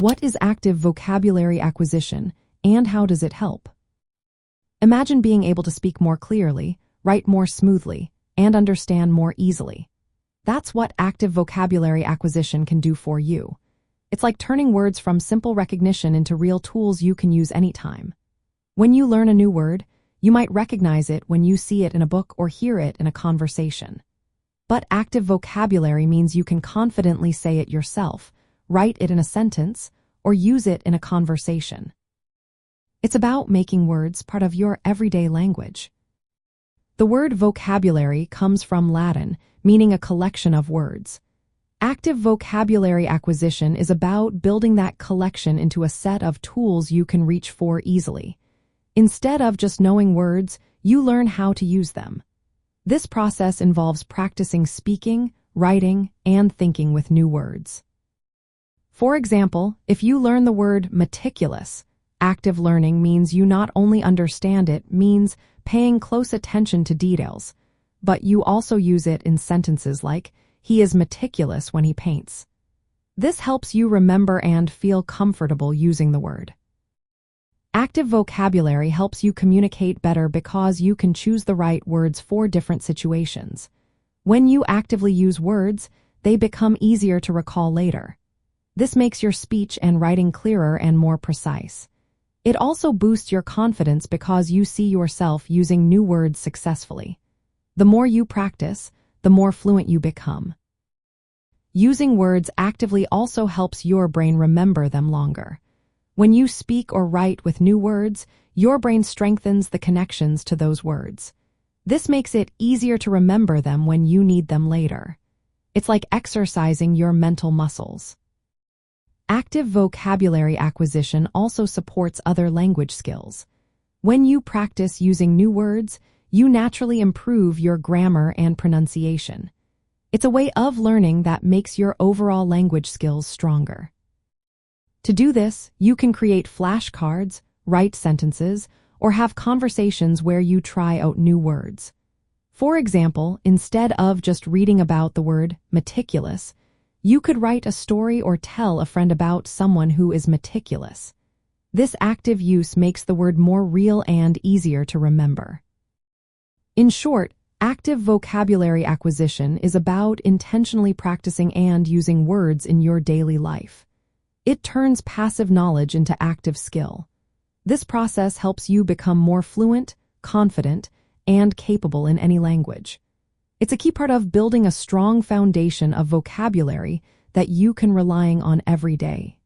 What is active vocabulary acquisition, and how does it help? Imagine being able to speak more clearly, write more smoothly, and understand more easily. That's what active vocabulary acquisition can do for you. It's like turning words from simple recognition into real tools you can use anytime. When you learn a new word, you might recognize it when you see it in a book or hear it in a conversation. But active vocabulary means you can confidently say it yourself, write it in a sentence, or use it in a conversation. It's about making words part of your everyday language. The word vocabulary comes from Latin, meaning a collection of words. Active vocabulary acquisition is about building that collection into a set of tools you can reach for easily. Instead of just knowing words, you learn how to use them. This process involves practicing speaking, writing, and thinking with new words. For example, if you learn the word meticulous, active learning means you not only understand it, means paying close attention to details, but you also use it in sentences like, "He is meticulous when he paints." This helps you remember and feel comfortable using the word. Active vocabulary helps you communicate better because you can choose the right words for different situations. When you actively use words, they become easier to recall later. This makes your speech and writing clearer and more precise. It also boosts your confidence because you see yourself using new words successfully. The more you practice, the more fluent you become. Using words actively also helps your brain remember them longer. When you speak or write with new words, your brain strengthens the connections to those words. This makes it easier to remember them when you need them later. It's like exercising your mental muscles. Active vocabulary acquisition also supports other language skills. When you practice using new words, you naturally improve your grammar and pronunciation. It's a way of learning that makes your overall language skills stronger. To do this, you can create flashcards, write sentences, or have conversations where you try out new words. For example, instead of just reading about the word meticulous, you could write a story or tell a friend about someone who is meticulous. This active use makes the word more real and easier to remember. In short, active vocabulary acquisition is about intentionally practicing and using words in your daily life. It turns passive knowledge into active skill. This process helps you become more fluent, confident, and capable in any language. It's a key part of building a strong foundation of vocabulary that you can rely on every day.